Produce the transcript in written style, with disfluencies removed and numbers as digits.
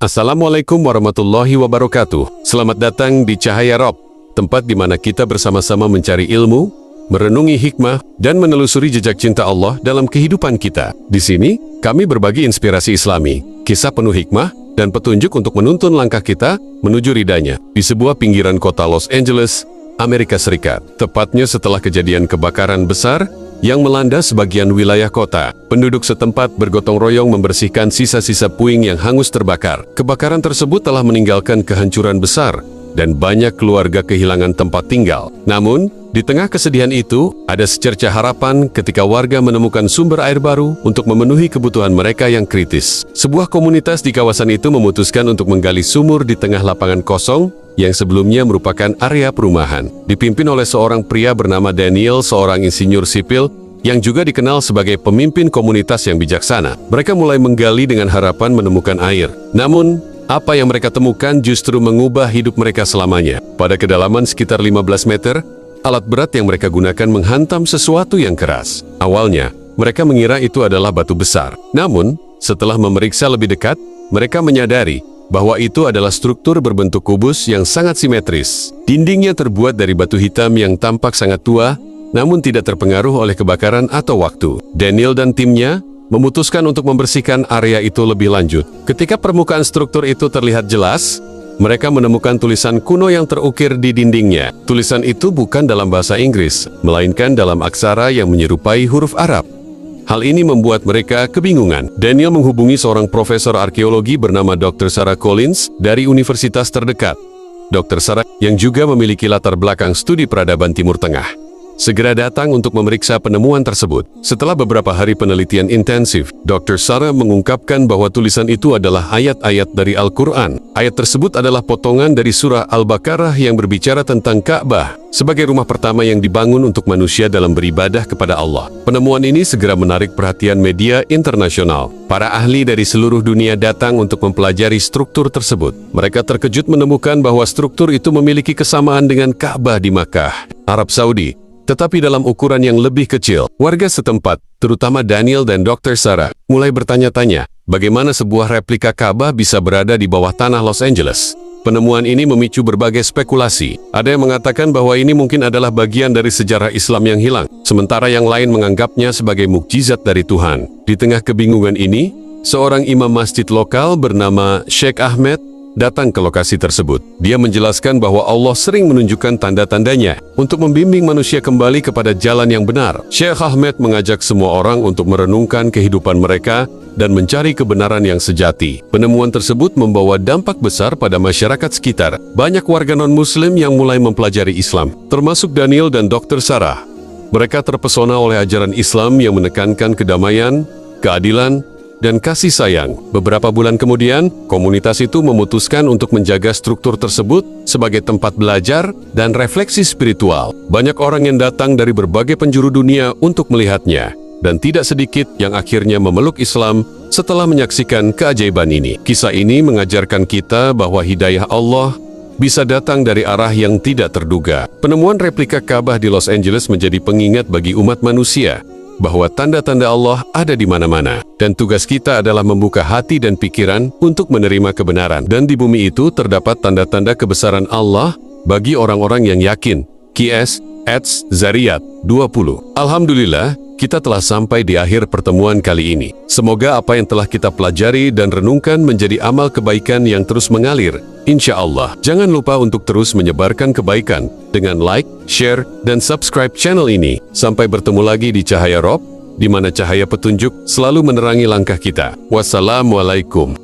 Assalamualaikum warahmatullahi wabarakatuh. Selamat datang di Cahaya Rob, tempat di mana kita bersama-sama mencari ilmu, merenungi hikmah, dan menelusuri jejak cinta Allah dalam kehidupan kita. Di sini, kami berbagi inspirasi Islami, kisah penuh hikmah, dan petunjuk untuk menuntun langkah kita menuju ridanya di sebuah pinggiran kota Los Angeles, Amerika Serikat. Tepatnya setelah kejadian kebakaran besar yang melanda sebagian wilayah kota, penduduk setempat bergotong royong membersihkan sisa-sisa puing yang hangus terbakar. Kebakaran tersebut telah meninggalkan kehancuran besar dan banyak keluarga kehilangan tempat tinggal. Namun, di tengah kesedihan itu, ada secerca harapan ketika warga menemukan sumber air baru untuk memenuhi kebutuhan mereka yang kritis. Sebuah komunitas di kawasan itu memutuskan untuk menggali sumur di tengah lapangan kosong yang sebelumnya merupakan area perumahan. Dipimpin oleh seorang pria bernama Daniel, seorang insinyur sipil yang juga dikenal sebagai pemimpin komunitas yang bijaksana. Mereka mulai menggali dengan harapan menemukan air. Namun, apa yang mereka temukan justru mengubah hidup mereka selamanya. Pada kedalaman sekitar 15 meter, alat berat yang mereka gunakan menghantam sesuatu yang keras. Awalnya, mereka mengira itu adalah batu besar. Namun, setelah memeriksa lebih dekat, mereka menyadari bahwa itu adalah struktur berbentuk kubus yang sangat simetris. Dindingnya terbuat dari batu hitam yang tampak sangat tua, namun tidak terpengaruh oleh kebakaran atau waktu. Daniel dan timnya memutuskan untuk membersihkan area itu lebih lanjut. Ketika permukaan struktur itu terlihat jelas, mereka menemukan tulisan kuno yang terukir di dindingnya. Tulisan itu bukan dalam bahasa Inggris, melainkan dalam aksara yang menyerupai huruf Arab. Hal ini membuat mereka kebingungan. Daniel menghubungi seorang profesor arkeologi bernama Dr. Sarah Collins dari universitas terdekat. Dr. Sarah, yang juga memiliki latar belakang studi peradaban Timur Tengah, segera datang untuk memeriksa penemuan tersebut. Setelah beberapa hari penelitian intensif, Dr. Sarah mengungkapkan bahwa tulisan itu adalah ayat-ayat dari Al-Quran. Ayat tersebut adalah potongan dari surah Al-Baqarah yang berbicara tentang Ka'bah sebagai rumah pertama yang dibangun untuk manusia dalam beribadah kepada Allah. Penemuan ini segera menarik perhatian media internasional. Para ahli dari seluruh dunia datang untuk mempelajari struktur tersebut. Mereka terkejut menemukan bahwa struktur itu memiliki kesamaan dengan Ka'bah di Makkah, Arab Saudi, tetapi dalam ukuran yang lebih kecil. Warga setempat, terutama Daniel dan Dr. Sarah, mulai bertanya-tanya, bagaimana sebuah replika Ka'bah bisa berada di bawah tanah Los Angeles. Penemuan ini memicu berbagai spekulasi. Ada yang mengatakan bahwa ini mungkin adalah bagian dari sejarah Islam yang hilang, sementara yang lain menganggapnya sebagai mukjizat dari Tuhan. Di tengah kebingungan ini, seorang imam masjid lokal bernama Sheikh Ahmed datang ke lokasi tersebut. Dia menjelaskan bahwa Allah sering menunjukkan tanda-tandanya untuk membimbing manusia kembali kepada jalan yang benar. Sheikh Ahmed mengajak semua orang untuk merenungkan kehidupan mereka dan mencari kebenaran yang sejati. Penemuan tersebut membawa dampak besar pada masyarakat sekitar. Banyak warga non-Muslim yang mulai mempelajari Islam, termasuk Daniel dan Dr. Sarah. Mereka terpesona oleh ajaran Islam yang menekankan kedamaian, keadilan, dan kasih sayang. Beberapa bulan kemudian, komunitas itu memutuskan untuk menjaga struktur tersebut sebagai tempat belajar dan refleksi spiritual. Banyak orang yang datang dari berbagai penjuru dunia untuk melihatnya, dan tidak sedikit yang akhirnya memeluk Islam setelah menyaksikan keajaiban ini. Kisah ini mengajarkan kita bahwa hidayah Allah bisa datang dari arah yang tidak terduga. Penemuan replika Ka'bah di Los Angeles menjadi pengingat bagi umat manusia bahwa tanda-tanda Allah ada di mana-mana, dan tugas kita adalah membuka hati dan pikiran untuk menerima kebenaran. Dan di bumi itu terdapat tanda-tanda kebesaran Allah bagi orang-orang yang yakin. Qs. Ats. Zariyat 20. Alhamdulillah, kita telah sampai di akhir pertemuan kali ini. Semoga apa yang telah kita pelajari dan renungkan menjadi amal kebaikan yang terus mengalir, insya Allah. Jangan lupa untuk terus menyebarkan kebaikan dengan like, share, dan subscribe channel ini. Sampai bertemu lagi di Cahaya Rob, di mana cahaya petunjuk selalu menerangi langkah kita. Wassalamualaikum.